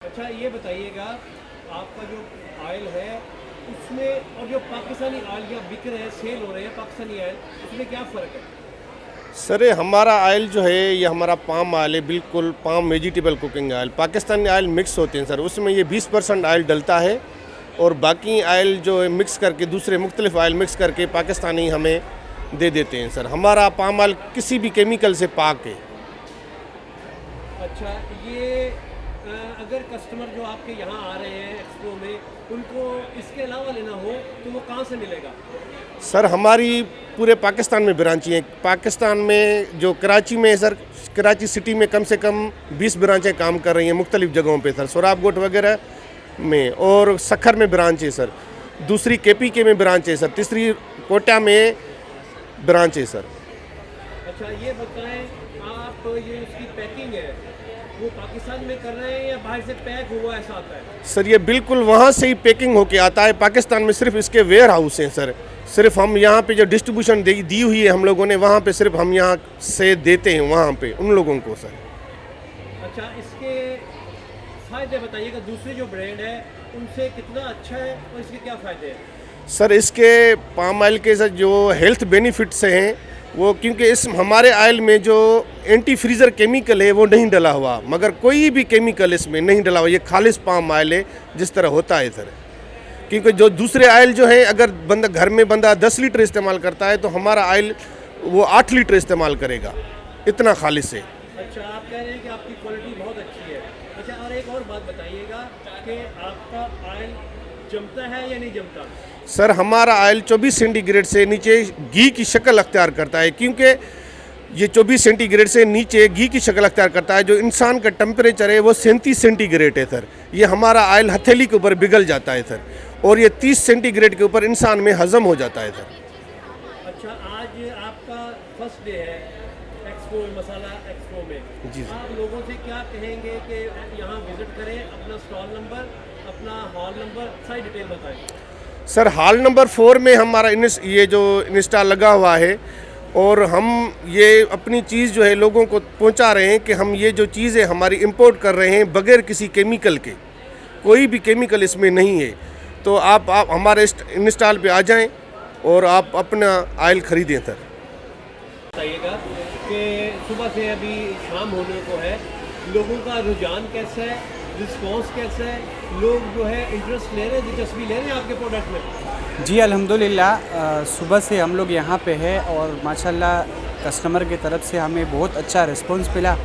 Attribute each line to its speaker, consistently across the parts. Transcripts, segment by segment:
Speaker 1: अच्छा ये बताइएगा, आपका जो ऑयल है उसमें और जो पाकिस्तानी ऑयल या बिक रहे हैं, सेल हो रहे हैं पाकिस्तानी ऑयल, उसमें क्या फ़र्क है?
Speaker 2: सर ये हमारा ऑयल जो है ये हमारा पाम ऑयल है, बिल्कुल palm vegetable cooking oil. Pakistani oil mix होते हैं सर, उसमें ये 20% ऑयल डलता है और बाकी ऑयल जो है मिक्स करके दूसरे मुख्तलिफ ऑयल मिक्स करके पाकिस्तानी हमें दे देते हैं सर। हमारा पाम ऑयल किसी भी केमिकल से पाक है।
Speaker 1: अच्छा ये अगर कस्टमर जो आपके यहाँ आ रहे हैं एक्सपो में, उनको इसके अलावा लेना हो तो वो कहाँ से मिलेगा?
Speaker 2: सर हमारी पूरे पाकिस्तान में ब्रांची हैं। पाकिस्तान में जो कराची में है सर, कराची सिटी में कम से कम 20 ब्रांचें काम कर रही हैं मुख्तलिफ जगहों पे सर, सोराबगोट वगैरह में, और सखर में ब्रांच है सर, दूसरी KPK में ब्रांच है सर, तीसरी कोटा में ब्रांच है सर।
Speaker 1: अच्छा ये बताएं, आप ये उसकी पैकिंग है वो पाकिस्तान में कर रहे हैं या बाहर से पैक हुआ ऐसा आता है?
Speaker 2: सर ये बिल्कुल वहाँ से ही पैकिंग होके आता है। पाकिस्तान में सिर्फ इसके वेयर हाउस हैं सर, सिर्फ हम यहाँ पे जो डिस्ट्रीब्यूशन दी हुई है हम लोगों ने, वहाँ पे सिर्फ हम यहाँ से देते हैं वहाँ पे उन लोगों को सर।
Speaker 1: अच्छा इसके फ़ायदे बताइएगा, दूसरे जो ब्रांड है उनसे कितना अच्छा है और इसके क्या फ़ायदे हैं?
Speaker 2: सर इसके पाम ऑयल के सर जो हेल्थ बेनिफिट्स हैं वो, क्योंकि इस हमारे ऑयल में जो एंटी फ्रीज़र केमिकल है वो नहीं डला हुआ, मगर कोई भी केमिकल इसमें नहीं डला हुआ। ये खालिश पाम ऑयल है जिस तरह होता है सर। क्योंकि जो दूसरे ऑयल जो है, अगर बंदा घर में 10 लीटर इस्तेमाल करता है तो हमारा ऑयल वो 8 लीटर इस्तेमाल करेगा, इतना खालिश है।
Speaker 1: अच्छा आप कह रहे हैं कि आपकी क्वालिटी बहुत अच्छी है। अच्छा और एक और बात बताइएगा कि आपका ऑयल जमता है या नहीं जमता?
Speaker 2: सर हमारा ऑयल 24 सेंटीग्रेड से नीचे घी की शक्ल अख्तियार करता है, क्योंकि ये 24 सेंटीग्रेड से नीचे घी की शक्ल अख्तियार करता है। जो इंसान का टेम्परेचर है वो 37 सेंटीग्रेड है सर। ये हमारा ऑयल हथेली के ऊपर पिघल जाता है सर, और ये 30 सेंटीग्रेड के ऊपर इंसान में हजम हो जाता है सर।
Speaker 1: अच्छा आज आपका फर्स्ट डे है एक्सपो मसाला एक्सपो में,
Speaker 2: जी
Speaker 1: आप लोगों से क्या कहेंगे कि यहाँ विजिट करें, अपना स्टॉल नंबर, अपना हॉल नंबर, सारी डिटेल बताएं।
Speaker 2: सर हॉल नंबर 4 में हमारा ये जो इंस्टॉल लगा हुआ है, और हम ये अपनी चीज़ जो है लोगों को पहुंचा रहे हैं कि हम ये जो चीज़ है हमारी इंपोर्ट कर रहे हैं बगैर किसी केमिकल के, कोई भी केमिकल इसमें नहीं है। तो आप हमारे इंस्टॉल पे आ जाएं और आप अपना ऑयल ख़रीदें सर।
Speaker 1: बताइएगा कि सुबह से अभी शाम होने को है, लोगों का रुझान कैसा है, रिस्पांस कैसा है, लोग जो है इंटरेस्ट ले रहे हैं, दिलचस्पी ले रहे हैं आपके प्रोडक्ट में?
Speaker 3: जी अल्हम्दुलिल्लाह, सुबह से हम लोग यहाँ पे है और माशाल्लाह कस्टमर की तरफ से हमें बहुत अच्छा रिस्पांस मिला।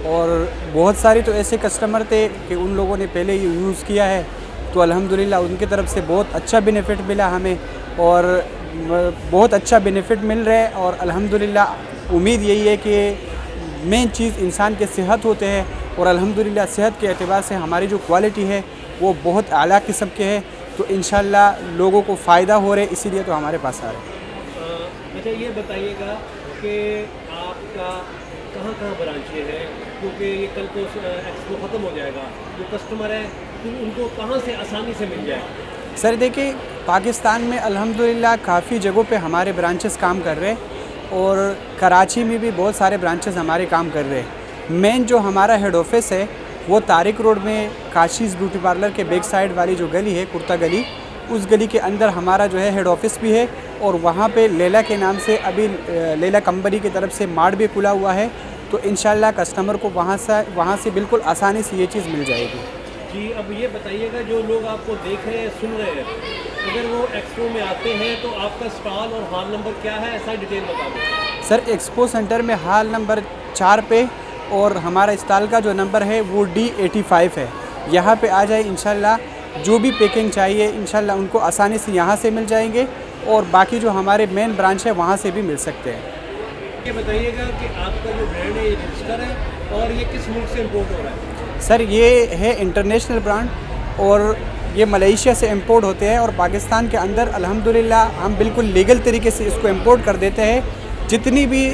Speaker 3: और बहुत सारे तो ऐसे कस्टमर थे कि उन लोगों ने पहले ही यूज़ किया है, तो अल्हम्दुलिल्लाह उनकी तरफ से बहुत अच्छा बेनिफिट मिला हमें, और बहुत अच्छा बेनिफिट मिल रहा है। और अल्हम्दुलिल्लाह उम्मीद यही है कि मेन चीज़ इंसान के सेहत होते हैं, और अल्हम्दुलिल्लाह सेहत के एतबार से हमारी जो क्वालिटी है वो बहुत आला किस्म के है, तो इंशाल्लाह लोगों को फ़ायदा हो रहा है, इसीलिए तो हमारे पास आ रहे हैं।
Speaker 1: अच्छा ये बताइएगा कि आपका कहाँ कहाँ ब्रांचें हैं, क्योंकि ये कल को एक्सपो ख़त्म हो जाएगा, जो कस्टमर है तो उनको कहाँ से आसानी से मिल जाए?
Speaker 3: सर देखिए, पाकिस्तान में अल्हम्दुलिल्लाह काफ़ी जगहों पे हमारे ब्रांचेस काम कर रहे हैं, और कराची में भी बहुत सारे ब्रांचेस हमारे काम कर रहे हैं। मेन जो हमारा हेड ऑफिस है वो तारिक रोड में काशीज़ ब्यूटी पार्लर के बैक साइड वाली जो गली है, कुर्ता गली, उस गली के अंदर हमारा जो है हेड ऑफिस भी है, और वहाँ पे लेला के नाम से अभी लेला कंपनी की तरफ से मार्ट भी खुला हुआ है। तो इंशाल्लाह कस्टमर को वहाँ से बिल्कुल आसानी से ये चीज़ मिल जाएगी।
Speaker 1: जी अब ये बताइएगा, जो लोग आपको देख रहे हैं, सुन रहे हैं, अगर वो एक्सपो में आते हैं तो आपका स्टॉल और हॉल नंबर क्या है, ऐसा डिटेल बता दें।
Speaker 3: सर एक्सपो सेंटर में हॉल नंबर 4 पे, और हमारा स्टॉल का जो नंबर है वो D85 है। यहाँ पे आ जाए, इंशाल्लाह जो भी पैकिंग चाहिए इंशाल्लाह उनको आसानी से यहाँ से मिल जाएंगे, और बाकी जो हमारे मेन ब्रांच है वहाँ से भी मिल सकते हैं।
Speaker 1: ये बताइएगा कि आपका जो ब्रांड है ये रजिस्टर है और ये किस मुल्क से इम्पोर्ट हो रहा है?
Speaker 3: सर ये है इंटरनेशनल ब्रांड, और ये मलेशिया से इंपोर्ट होते हैं, और पाकिस्तान के अंदर अल्हम्दुलिल्लाह हम बिल्कुल लीगल तरीके से इसको इंपोर्ट कर देते हैं। जितनी भी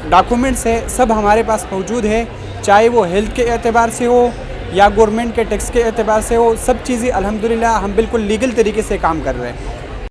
Speaker 3: डॉक्यूमेंट्स है सब हमारे पास मौजूद है, चाहे वो हेल्थ के एतबार से हो या गवर्नमेंट के टैक्स के एतबार से हो, सब चीज़ें अल्हम्दुलिल्लाह हम बिल्कुल लीगल तरीके से काम कर रहे हैं।